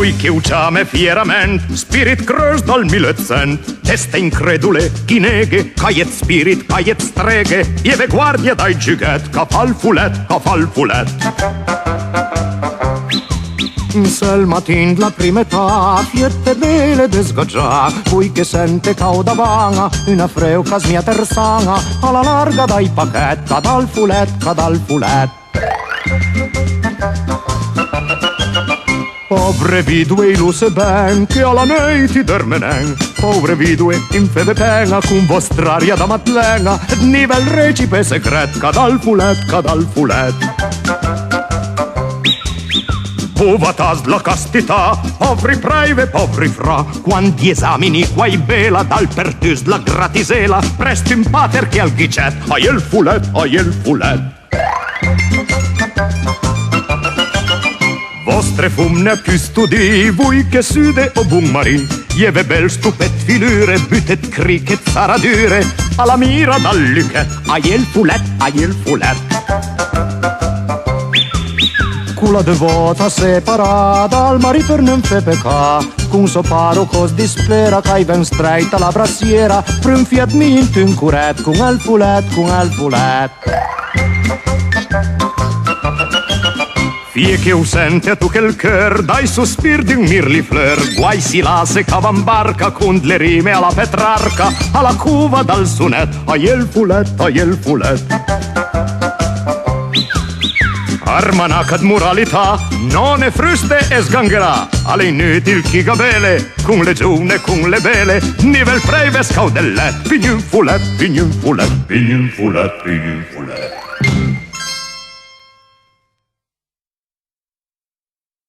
Voi che uciame fierament, spirit crăs dal 1800, teste incredule, chi neghe, caiet spirit, caiet streghe, ieve guardia dai giuget, ca fal fulet. Însă-l matind la primeta, fiette bele de sgaggia, voi che sente cauda vanga, una freu ca smia tersanga, alla larga dai pachet, ca dal fulet. Povre vidue iluse ben, che alla neiti dermenen, povre vidue in fede penga, cum vostraria da matlenga, nivel recipe secret, ca dal fulet. Uvatas la castità, povri praive, povri fra, quanti esamini quai bela, dal pertus la gratisela, presto in pater che al ghicet, ai el fulet. Vostre fumne più studi, voi che sude o bun marin, ieve bel stupet filure, butet cricket saradure, alla mira dal luchet, ai el fulet. Cula devota separata, al marito non fe pecca, cum so paro cos dispera, cai ven streita la brasiera, prun fiat mint un curet, cum al fulet. Fie che usente tu che il cœur dai sospir di un mirlifleur, guai si lase cavambarca con le rime alla Petrarca, alla cuva dal sunet, ai el fulet. Armanacat moralità, non è fruste e sgangherà, alle inutil chigabele, con le giune, con le bele, nivel preve scaudellet, pignun fulet.